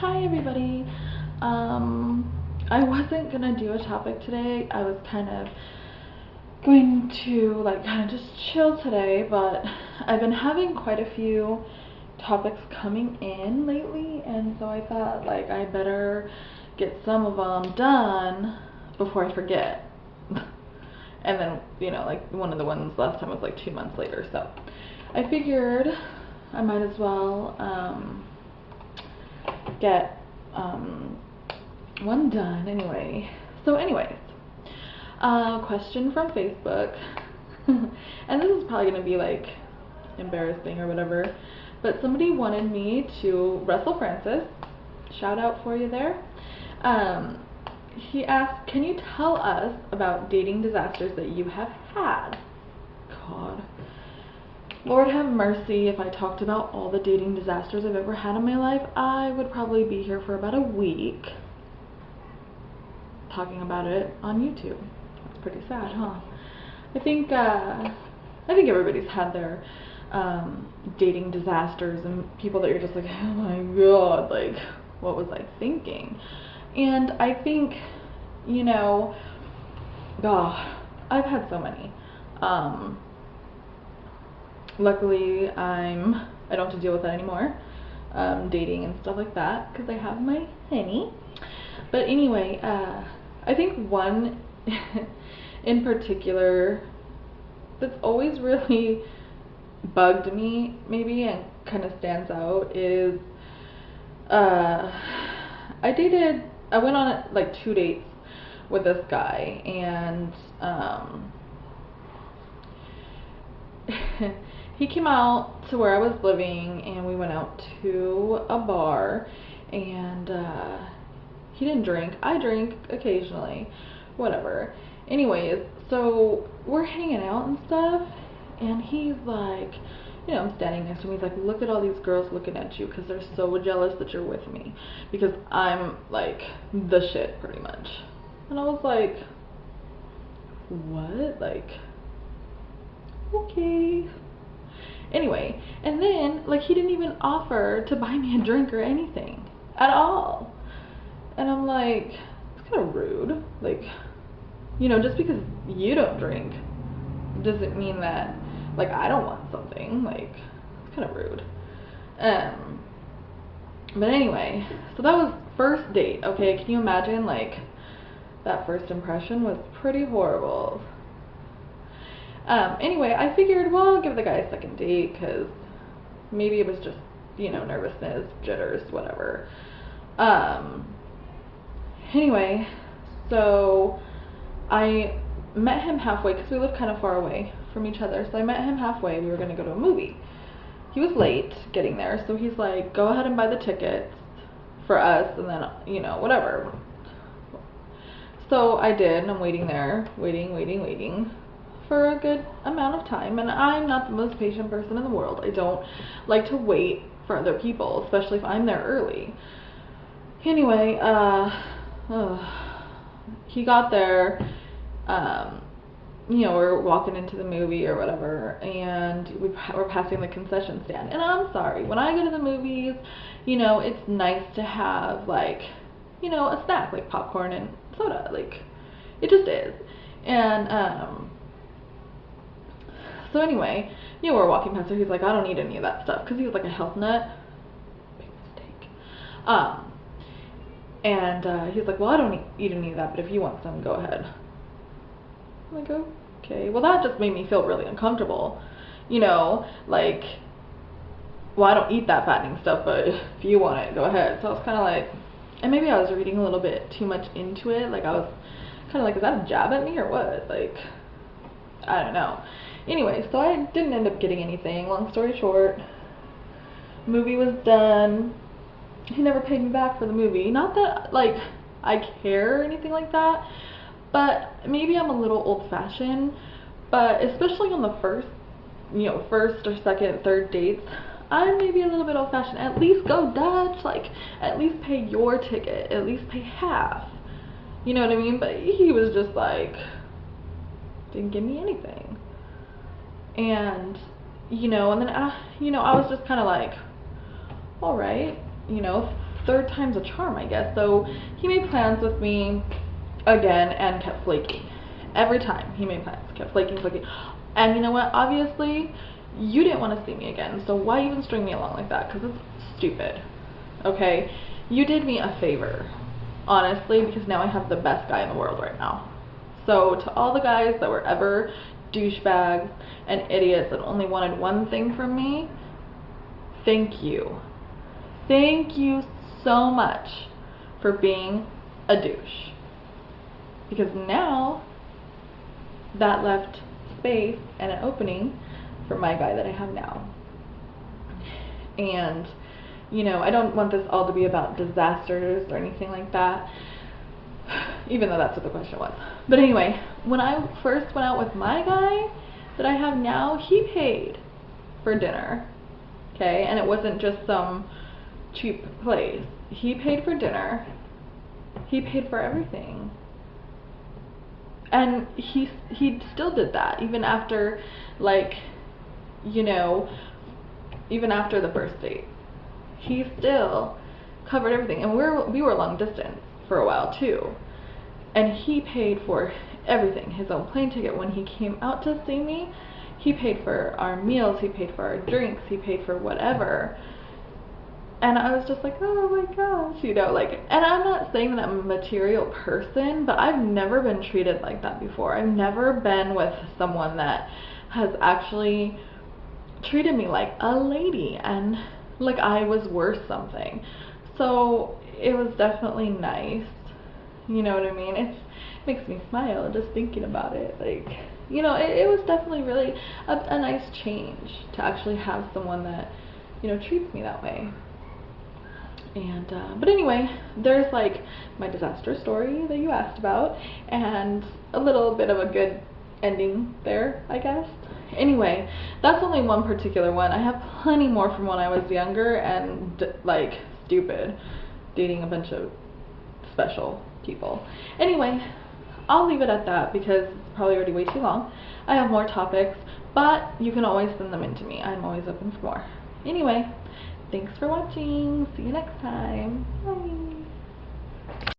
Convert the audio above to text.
Hi everybody. I wasn't gonna do a topic today. I was kind of going to kind of just chill today, but I've been having quite a few topics coming in lately, and so I thought I better get some of them done before I forget. And then, one of the ones last time was 2 months later, so I figured I might as well get one done anyway. So anyways, question from Facebook. And this is probably gonna be embarrassing or whatever, but somebody wanted me to wrestle Francis. Shout out for you there. He asked, can you tell us about dating disasters that you have had? God, Lord have mercy. If I talked about all the dating disasters I've ever had in my life, I would probably be here for about a week talking about it on YouTube. That's pretty sad, huh? I think everybody's had their dating disasters and people that you're just like, oh my god, what was I thinking? And I think, I've had so many. Luckily, I don't have to deal with that anymore, dating and stuff like that, because I have my honey. But anyway, I think one in particular that's always really bugged me, maybe, and kind of stands out is I went on 2 dates with this guy, and he came out to where I was living, and we went out to a bar, and he didn't drink. I drink occasionally, whatever. Anyways, so we're hanging out and stuff, and he's like, I'm standing next to him. He's like, look at all these girls looking at you because they're so jealous that you're with me because I'm the shit pretty much. And I was like, what? Okay. Anyway, and then he didn't even offer to buy me a drink or anything at all. And I'm like, it's kind of rude. Just because you don't drink doesn't mean that I don't want something. It's kind of rude. But anyway, so that was first date. Okay, can you imagine that first impression was pretty horrible. Anyway, I figured, well, I'll give the guy a second date because maybe it was just, nervousness, jitters, whatever. Anyway, so I met him halfway because we lived kind of far away from each other. So I met him halfway. We were going to go to a movie. He was late getting there, so he's like, go ahead and buy the tickets for us, and then, whatever. So I did, and I'm waiting there, waiting for a good amount of time, and I'm not the most patient person in the world. I don't like to wait for other people, especially if I'm there early. Anyway, he got there, we're walking into the movie or whatever, and we're passing the concession stand. And I'm sorry, when I go to the movies, it's nice to have a snack like popcorn and soda. It just is. And so anyway, we're walking past her. He's like, I don't need any of that stuff, because he was a health nut. Big mistake. And he's like, well, I don't eat any of that, but if you want some, go ahead. I'm like, okay. Well, that just made me feel really uncomfortable. Well, I don't eat that fattening stuff, but if you want it, go ahead. So I was kind of and maybe I was reading a little bit too much into it. I was kind of is that a jab at me or what? I don't know. Anyway, so I didn't end up getting anything. Long story short, movie was done. He never paid me back for the movie. Not that I care or anything like that, but maybe I'm a little old-fashioned. But especially on the first or second, third dates, I'm maybe a little bit old-fashioned. At least go Dutch. At least pay your ticket. At least pay half. You know what I mean? But he was just didn't give me anything. And and then I was just kind of alright, third time's a charm, I guess. So he made plans with me again and kept flaking. Every time he made plans, kept flaking. And you know what? Obviously, you didn't want to see me again, so why even string me along like that? Because it's stupid. Okay? You did me a favor, honestly, because now I have the best guy in the world right now. So to all the guys that were ever douchebags and idiots that only wanted one thing from me, thank you. Thank you so much for being a douche. Because now that left space and an opening for my guy that I have now. And you know, I don't want this all to be about disasters or anything like that, even though that's what the question was. But anyway, when I first went out with my guy that I have now, he paid for dinner, okay? And it wasn't just some cheap place. He paid for dinner. He paid for everything. And he still did that, even after, like, you know, even after the first date. He still covered everything, and we were long distance for a while too, and he paid for everything. His own plane ticket when he came out to see me, he paid for our meals, he paid for our drinks, he paid for whatever. And I was just like, oh my gosh, you know, like, and I'm not saying that I'm a material person, but I've never been treated like that before. I've never been with someone that has actually treated me like a lady and like I was worth something. So it was definitely nice, you know what I mean? It makes me smile just thinking about it. Like, you know, it was definitely really a nice change to actually have someone that, you know, treats me that way. And but anyway, there's like my disaster story that you asked about, and a little bit of a good ending there, I guess. Anyway, that's only one particular one. I have plenty more from when I was younger and like stupid, dating a bunch of special people. Anyway, I'll leave it at that because it's probably already way too long. I have more topics, but you can always send them in to me. I'm always open for more. Anyway, thanks for watching. See you next time. Bye.